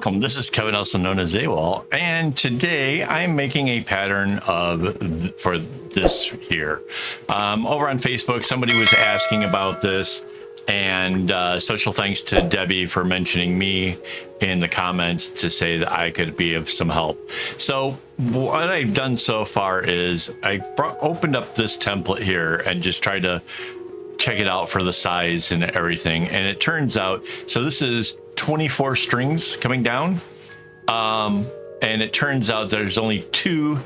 welcome. This is Kevin, also known as akaAWOL, and today I'm making a pattern for this here. Over on Facebook, somebody was asking about this, and special thanks to Debbie for mentioning me in the comments to say that I could be of some help. So what I've done so far is I opened up this template here and just tried to check it out for the size and everything, and it turns out, so this is 24 strings coming down, and it turns out there's only 2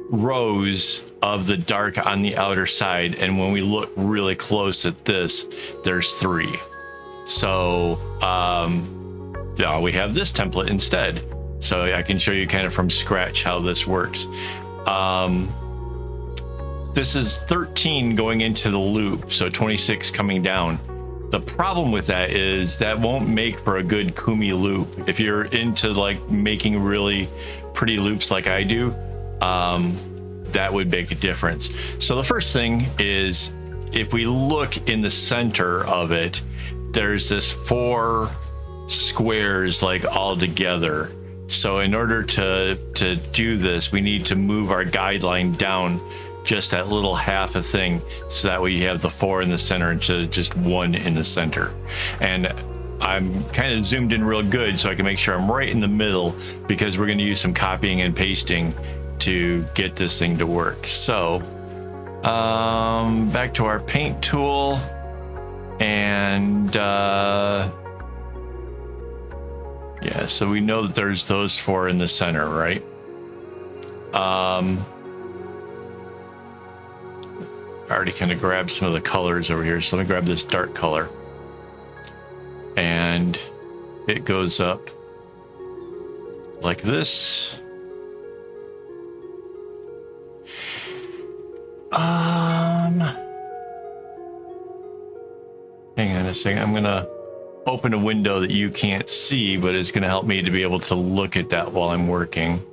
rows of the dark on the outer side, and when we look really close at this, there's 3. So we have this template instead, so I can show you kind of from scratch how this works. This is 13 going into the loop, so 26 coming down. The problem with that is that won't make for a good kumi loop. If you're into like making really pretty loops like I do, that would make a difference. So the first thing is, if we look in the center of it, there's this 4 squares like all together. So in order to do this, we need to move our guideline down just that little half a thing, so that way you have the 4 in the center instead of just 1 in the center. And I'm kind of zoomed in real good so I can make sure I'm right in the middle, because we're going to use some copying and pasting to get this thing to work. So back to our paint tool, and yeah, so we know that there's those 4 in the center, right? I already kind of grabbed some of the colors over here, so let me grab this dark color, and it goes up like this. Hang on a second, I'm gonna open a window that you can't see, but it's gonna help me to be able to look at that while I'm working.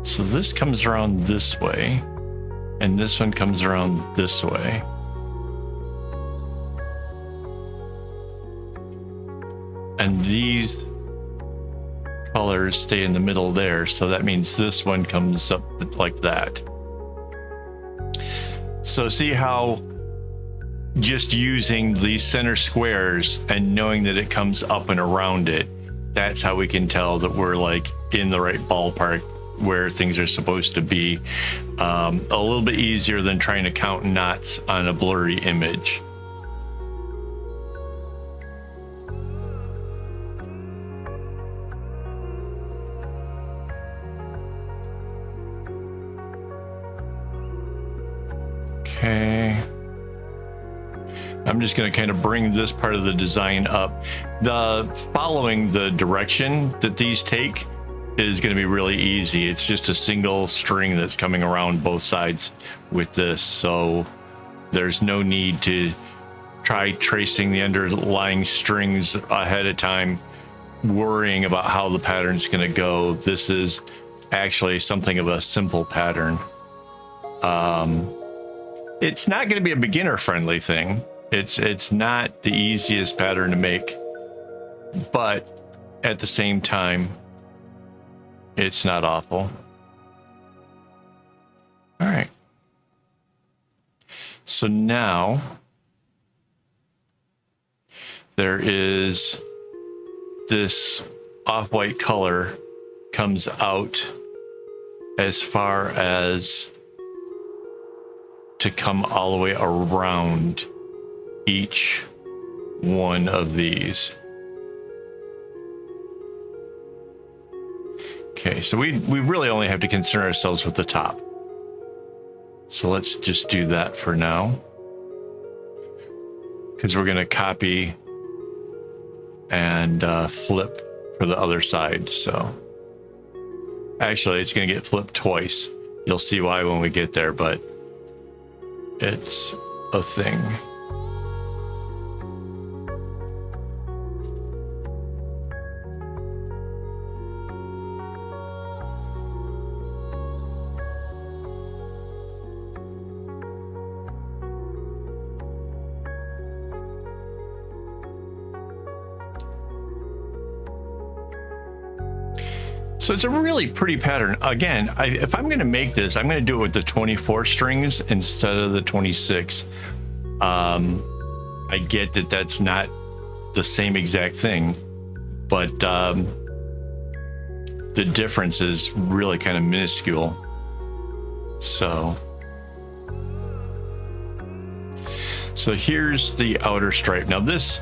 So this comes around this way, and this one comes around this way. And these colors stay in the middle there, so that means this one comes up like that. So see how just using these center squares and knowing that it comes up and around it, that's how we can tell that we're like in the right ballpark where things are supposed to be. A little bit easier than trying to count knots on a blurry image. Okay. I'm just going to kind of bring this part of the design up. Following the direction that these take is going to be really easy. It's just a single string that's coming around both sides with this, so there's no need to try tracing the underlying strings ahead of time, worrying about how the pattern's going to go. This is actually something of a simple pattern. It's not going to be a beginner friendly thing. It's not the easiest pattern to make, but at the same time, it's not awful. All right. So now there is this off-white color comes out as far as to come all the way around each one of these. Okay, so we really only have to concern ourselves with the top. So let's just do that for now, because we're going to copy and flip for the other side. So actually, it's going to get flipped twice. You'll see why when we get there, but it's a thing. So it's a really pretty pattern. Again, if I'm going to make this, I'm going to do it with the 24 strings instead of the 26. I get that that's not the same exact thing, but the difference is really kind of minuscule. So here's the outer stripe. Now this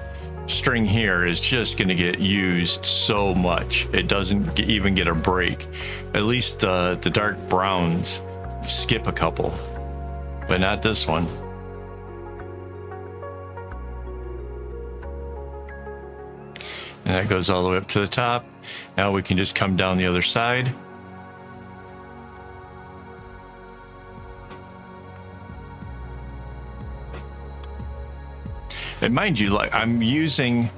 string here is just going to get used so much. It doesn't even get a break. At least the dark browns skip a couple, but not this one. And that goes all the way up to the top. Now we can just come down the other side. And mind you, like, I'm using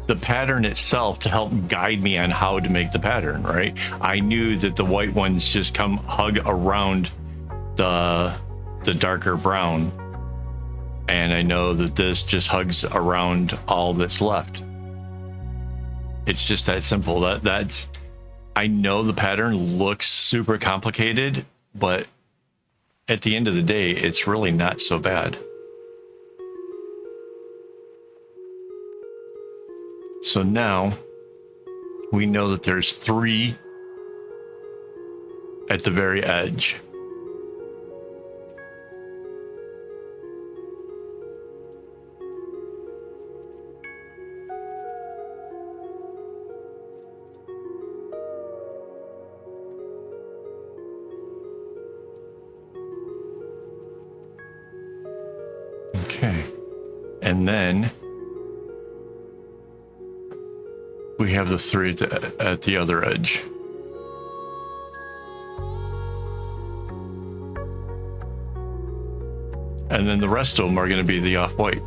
the pattern itself to help guide me on how to make the pattern, right? I knew that the white ones just come hug around the darker brown. And I know that this just hugs around all that's left. It's just that simple. That's I know the pattern looks super complicated, but at the end of the day, it's really not so bad. So now we know that there's 3 at the very edge. Okay, and then we have the 3 at the other edge. And then the rest of them are going to be the off-white.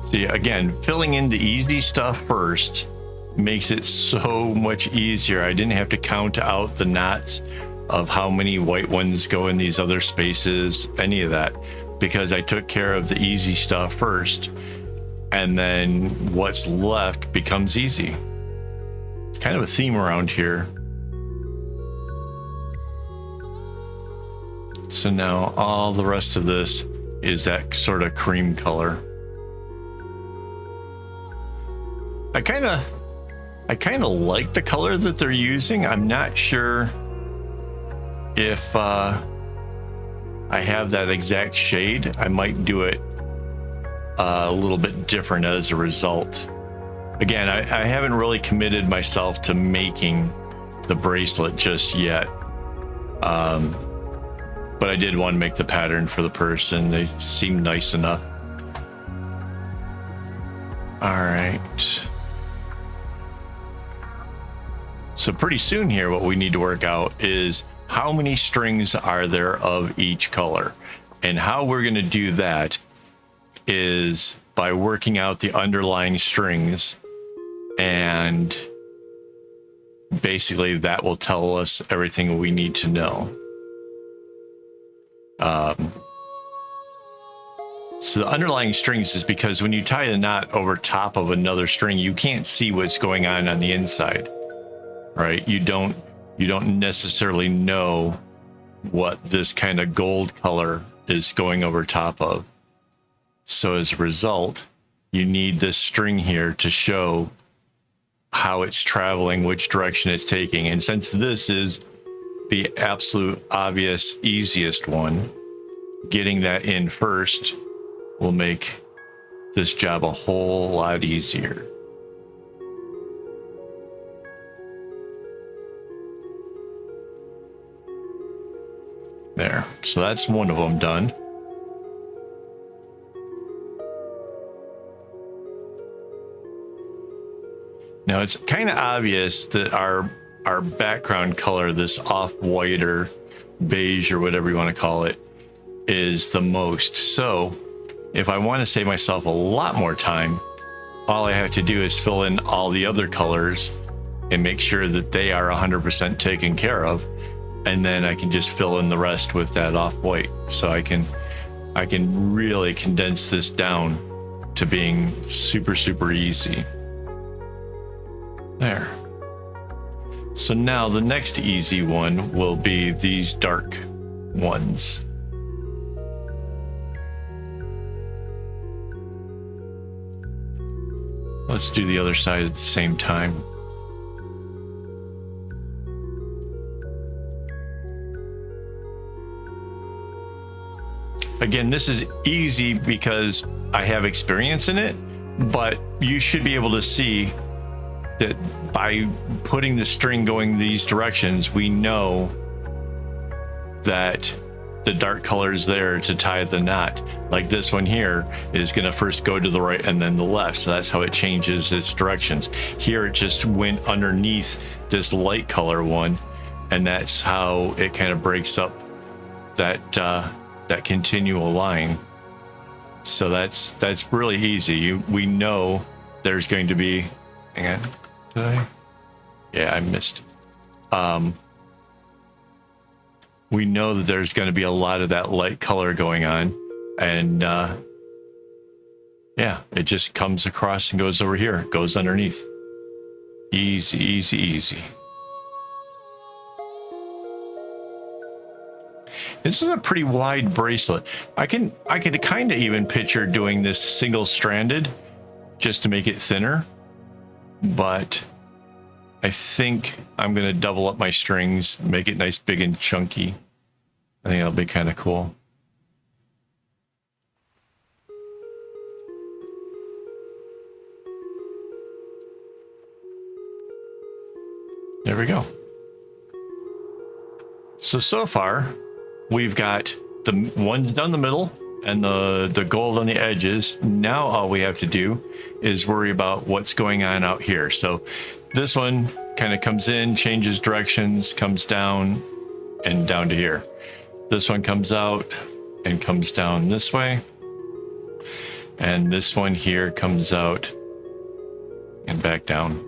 See, again, filling in the easy stuff first makes it so much easier. I didn't have to count out the knots of how many white ones go in these other spaces, any of that, because I took care of the easy stuff first, and then what's left becomes easy. It's kind of a theme around here. So now all the rest of this is that sort of cream color. I kind of like the color that they're using. I'm not sure if I have that exact shade. I might do it a little bit different as a result. Again, I haven't really committed myself to making the bracelet just yet. But I did want to make the pattern for the person. They seem nice enough. All right. So pretty soon here, what we need to work out is how many strings are there of each color. And how we're going to do that is by working out the underlying strings, and basically that will tell us everything we need to know. So the underlying strings is because when you tie the knot over top of another string, you can't see what's going on the inside, right? You don't necessarily know what this kind of gold color is going over top of. So as a result, you need this string here to show how it's traveling, which direction it's taking. And since this is the absolute obvious easiest one, getting that in first will make this job a whole lot easier. There, so that's one of them done. Now it's kind of obvious that our background color, this off-white or beige or whatever you want to call it, is the most. So if I want to save myself a lot more time, all I have to do is fill in all the other colors and make sure that they are 100% taken care of. And then I can just fill in the rest with that off-white. So I can really condense this down to being super, super easy. There. So now the next easy one will be these dark ones. Let's do the other side at the same time. Again, this is easy because I have experience in it, but you should be able to see that by putting the string going these directions, we know that the dark color is there to tie the knot. Like this one here is going to first go to the right and then the left. So that's how it changes its directions. Here it just went underneath this light color one, and that's how it kind of breaks up that that continual line. So that's really easy. We know there's going to be, hang on, did I? Yeah, I missed. We know that there's going to be a lot of that light color going on, and yeah, it just comes across and goes over here, goes underneath. Easy, easy, easy. This is a pretty wide bracelet. I could kind of even picture doing this single-stranded just to make it thinner, but I think I'm going to double up my strings, make it nice, big, and chunky. I think that'll be kind of cool. There we go. So far, we've got the ones down the middle and the gold on the edges. Now all we have to do is worry about what's going on out here. So this one kind of comes in, changes directions, comes down and down to here. This one comes out and comes down this way. And this one here comes out and back down.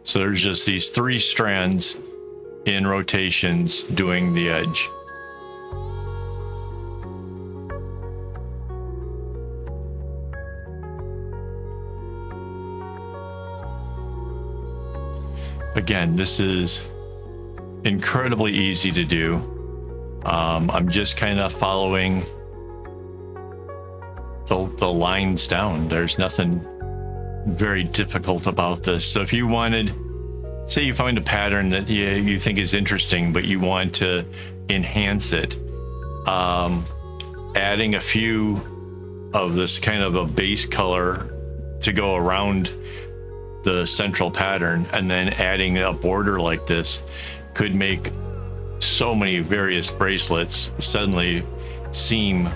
So there's just these 3 strands in rotations doing the edge. Again, this is incredibly easy to do. I'm just kind of following the lines down. There's nothing very difficult about this. So if you wanted, say you find a pattern that you think is interesting, but you want to enhance it, adding a few of this kind of a base color to go around the central pattern and then adding a border like this could make so many various bracelets suddenly seem,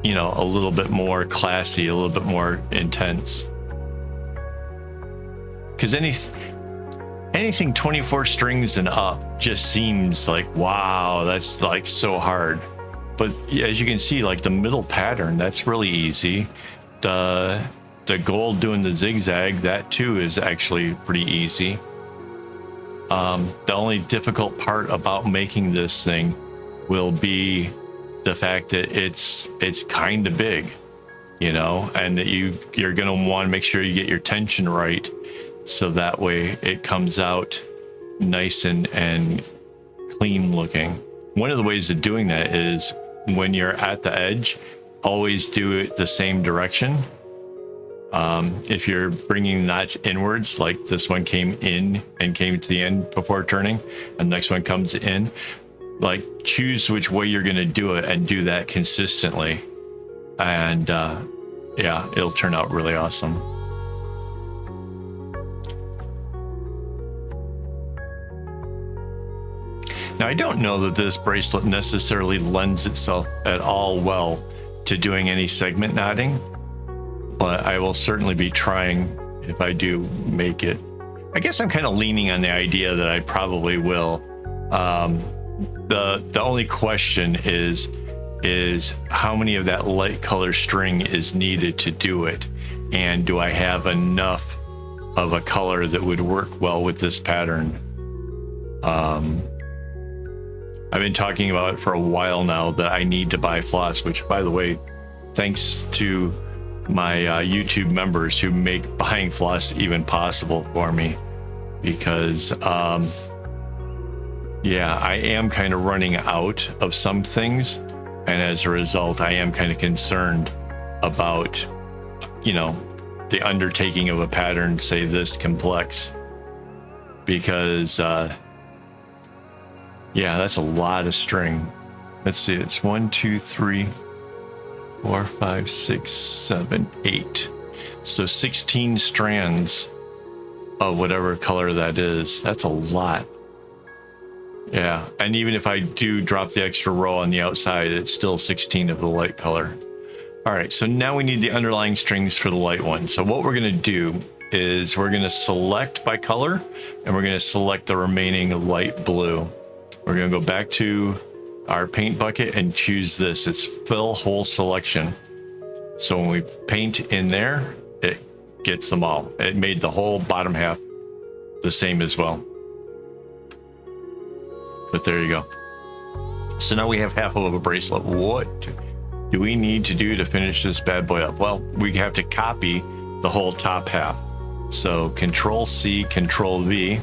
you know, a little bit more classy, a little bit more intense. Because anything 24 strings and up just seems like, wow, that's like so hard. But as you can see, like the middle pattern, that's really easy. The gold doing the zigzag, that too is actually pretty easy. The only difficult part about making this thing will be the fact that it's kind of big, you know, and that you're going to want to make sure you get your tension right, so that way it comes out nice and clean looking. One of the ways of doing that is when you're at the edge, always do it the same direction. If you're bringing knots inwards, like this one came in and came to the end before turning, and the next one comes in, like choose which way you're going to do it and do that consistently. And yeah, it'll turn out really awesome. Now, I don't know that this bracelet necessarily lends itself at all well to doing any segment knotting, but I will certainly be trying if I do make it. I guess I'm kind of leaning on the idea that I probably will. The only question is how many of that light color string is needed to do it, and do I have enough of a color that would work well with this pattern? I've been talking about it for a while now that I need to buy floss, which, by the way, thanks to my YouTube members who make buying floss even possible for me. because yeah, I am kind of running out of some things, and as a result I am kind of concerned about, you know, the undertaking of a pattern, say this complex, because yeah, that's a lot of string. Let's see, it's 1 2 3 4 5 6 7 8, so 16 strands of whatever color that is. That's a lot. Yeah, and even if I do drop the extra row on the outside, it's still 16 of the light color. All right, so now we need the underlying strings for the light one. So what we're going to do is we're going to select by color, and we're going to select the remaining light blue. We're going to go back to our paint bucket and choose this. It's fill hole selection. So when we paint in there, it gets them all. It made the whole bottom half the same as well. But there you go. So now we have half of a bracelet. What do we need to do to finish this bad boy up? Well, we have to copy the whole top half. So Control C, Control V,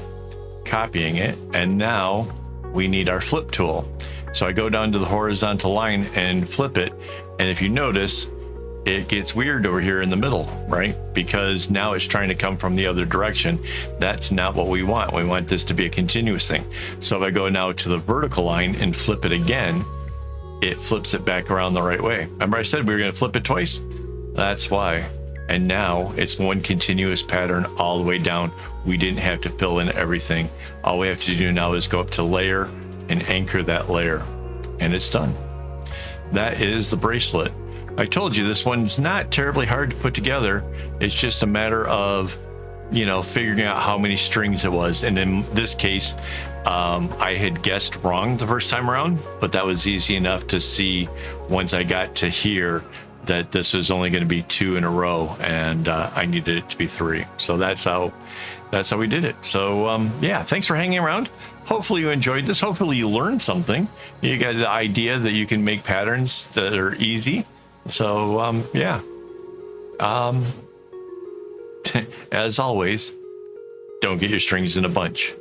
copying it. And now we need our flip tool. So I go down to the horizontal line and flip it. And if you notice, it gets weird over here in the middle, right? Because now it's trying to come from the other direction. That's not what we want. We want this to be a continuous thing. So if I go now to the vertical line and flip it again, it flips it back around the right way. Remember I said we were going to flip it twice? That's why. And now it's one continuous pattern all the way down. We didn't have to fill in everything. All we have to do now is go up to layer and anchor that layer, and it's done. That is the bracelet. I told you this one's not terribly hard to put together. It's just a matter of, you know, figuring out how many strings it was. And in this case, I had guessed wrong the first time around, but that was easy enough to see once I got to here that this was only going to be 2 in a row, and I needed it to be 3. So that's how we did it. So yeah, thanks for hanging around. Hopefully you enjoyed this. Hopefully you learned something. You got the idea that you can make patterns that are easy. So yeah, as always, don't get your strings in a bunch.